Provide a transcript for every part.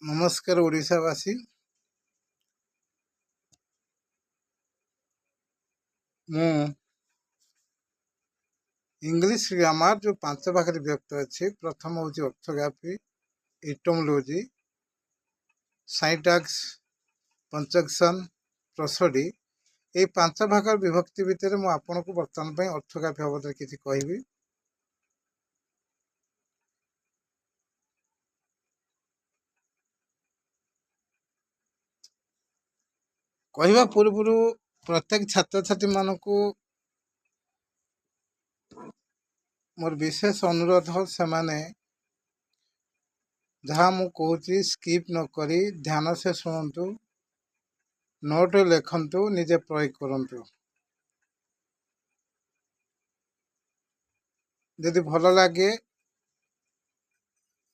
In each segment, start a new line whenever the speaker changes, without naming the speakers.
नमस्कार ओडिशावासी। मु English grammar जो पांच भाग विभक्त अच्छी प्रथम हूँ ऑर्थोग्राफी, इटोमोलॉजी, साइंटैक्स, पंचक्शन, प्रोसोडी। ये पांच भाग विभक्ति भितर मु आपन को वर्तमान ऑर्थोग्राफी बाबद किसी कहबी। कहवा पूर्व प्रत्येक छात्र छात्री मानक मोर विशेष अनुरोध से माने जहाँ मु कहूँ स्किप न करी ध्यान से शुणु, नोट लिखंतु, निजे प्रयोग करंतु। यदि भल लगे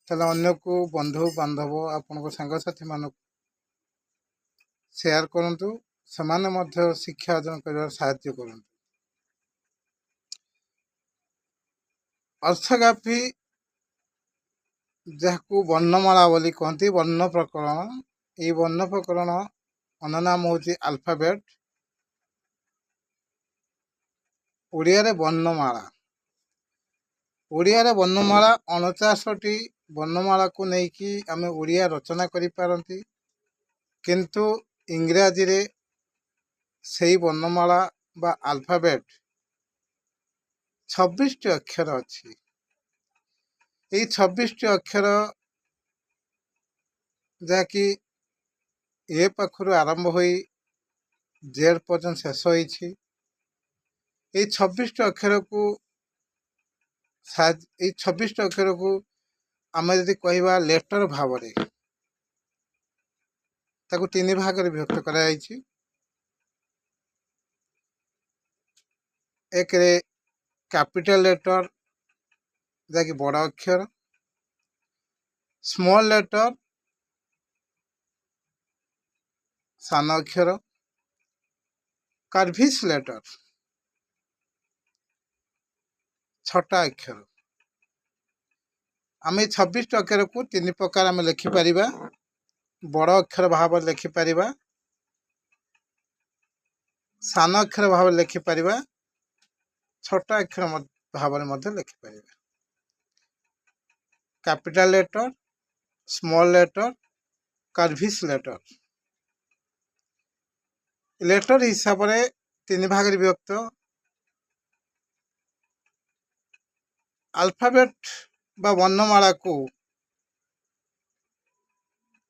ताले अन्य को बंधु बांधव आपण सांगसाथी मान शेयर करंतु, समाने मध्य शिक्षा अर्जन कर साहाय्य करंतु। ऑर्थोग्राफी जहाँ वर्णमाला बोली कहती, वर्ण प्रकरण। ये वर्ण प्रकरण अननाम हूँ अल्फाबेट, ओडिया रे वर्णमाला। ओडिया रे वर्णमाला 49टी वर्णमाला को लेकिन आम ओडिया रचना करि पारंती, किंतु इंग्राजी रे सही वर्णमाला बा अल्फाबेट 26टी अक्षर अच्छी। ये 26टी अक्षर जहाँकि ए पाखु आरंभ हो जेड पर्यंत शेष होती। ये 26टी अक्षर को 26टी अक्षर को आम जदि कहवा लेटर भाव ताकू तीन भाग विभक्त कराई। एक रे कैपिटल लेटर जहाँकि बड़ अक्षर, स्मॉल लेटर सान अक्षर, कर्विस लेटर छटा अक्षर। आम 26टी अक्षर को तीन प्रकार आम लिखिपर। बड़ अक्षर भाव लिखिपर, सान अक्षर भाव लिखिपर, छटा अक्षर भाव लिखिपर। Capital letter, small letter, cursive letter. Letter हिसाब से तीन भाग विभक्त। अल्फाबेट बा वर्णमाला को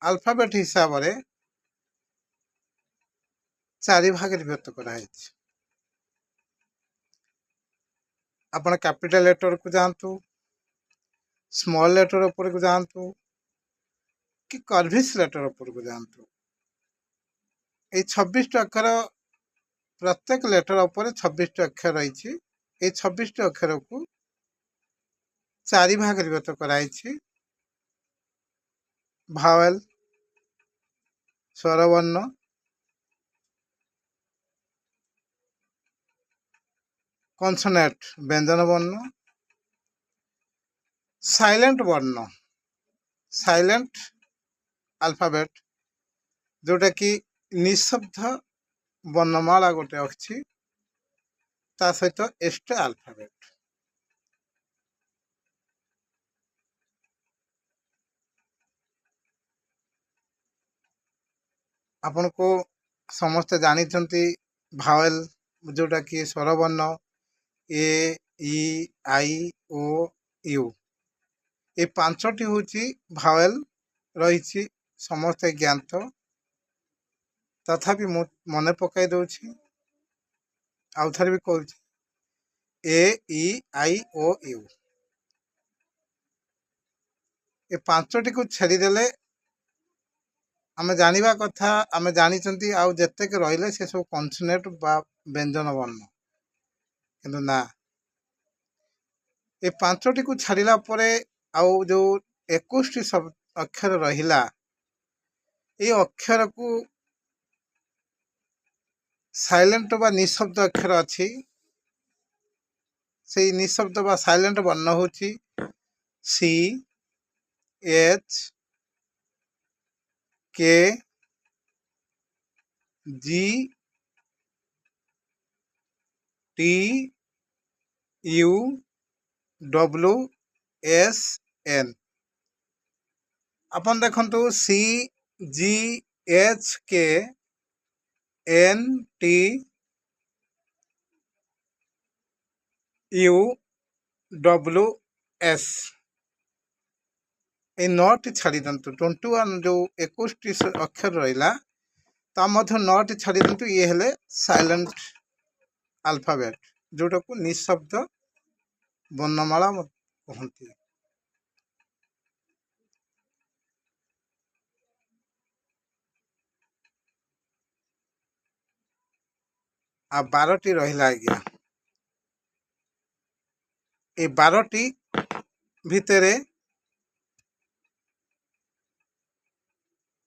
अल्फाबेट हिसाब से 4 भाग विभक्त कराई। आपण कैपिटल लेटर को जानतु, स्मॉल लेटर ऊपर को जानतु कि कर्विस लेटर ऊपर को जानतु। ये 26टी अक्षर प्रत्येक लेटर ऊपर 26टी अक्षर रही। ये 26टी अक्षर को 4 भाग विभक्त कराई। भावेल स्वरवर्ण, कॉन्सोनेंट व्यंजन वर्ण, साइलेंट वर्ण साइलेंट अल्फाबेट जोटा कि निशब्द वर्णमाला गोटे अच्छी ता सहित एक्स्ट्रा अल्फाबेट। आपण को समस्त जानी भावेल जोटा कि स्वरवर्ण ए ई आई ओ यू। ये 5टी हूँ भावेल रही समस्त ज्ञात। तथापि मन पकई दूसरी आउ थे भी कहूँ ए ई आई ओ यू। ये 5टी को छेड़देले आम जाना कथा। आम जानी आउ जेतेक रही से सब कॉन्सोनेंट बा व्यंजन वर्ण, किंतु ना ये 5टी को छाड़ला आउ जो 21टी सब अक्षर रहिला, ये अक्षर को साइलेंट बा निशब्द अक्षर अच्छी। से निशब्द बा साइलेंट वर्ण हूँ C, H K G T U W S N अपन देखंतु C G H K N T U W S এই নটি ছাড়ি দিଅନ୍ତୁ 21 जो 21 अक्षर रहा ता मध्य 9टी छाड़ी दिंतु ये हेले साइलेंट अल्फाबेट जोटा को निशब्द वर्णमाला कहती आ 12टी रहिला आज्ञा ए 12टी भितरे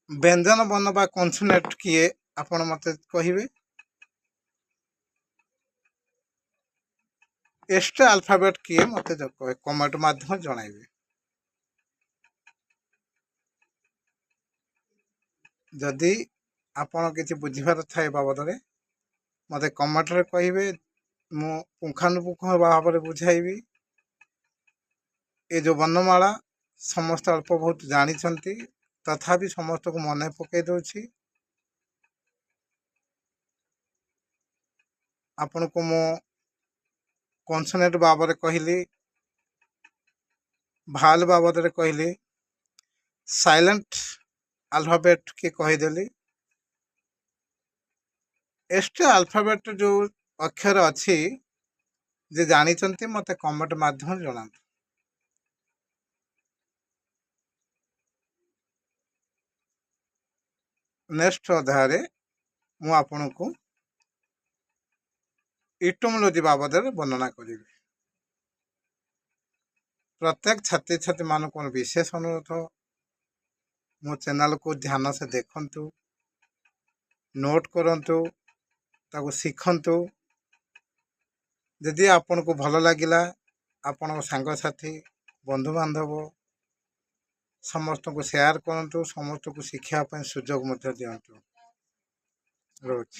व्यंजन वर्ण बा कन्सोनेंट किए आपण मते कहिबे एक्स्ट्रा अल्फाबेट किए मते कमेंट माध्यम जणाइबे जदि आपण किछि बुझिबार थाए बाबद रे मते कमेंट रे कहिबे मु पुंखानुपुंख भाव में बुझाइबी ए जो वर्णमाला समस्त अल्प बहुत जानी तथापि समस्त को मन पकई दौची आपण को मो कन्सोनेंट बाबद कहली भाल बाबद कहली साइलेंट अल्फाबेट के कहीदेली एक्स्ट्रा अल्फाबेट जो अक्षर अच्छी जे जानी मते कमेंट माध्यम जना नेक्स्ट अध्याय मु आपन को इटोमोलॉजी बाबद वर्णना करी प्रत्येक छात्र छात्री मान को विशेष अनुरोध मो चैनल को ध्यान से देखंतु नोट करंतु ताको शिखंतु यदि आपन को भल लगिला आपण सांग साथी बंधु बांधव समस्त को शेयर करंतु समस्त को शिक्षा सुजोग दिंतु रोज।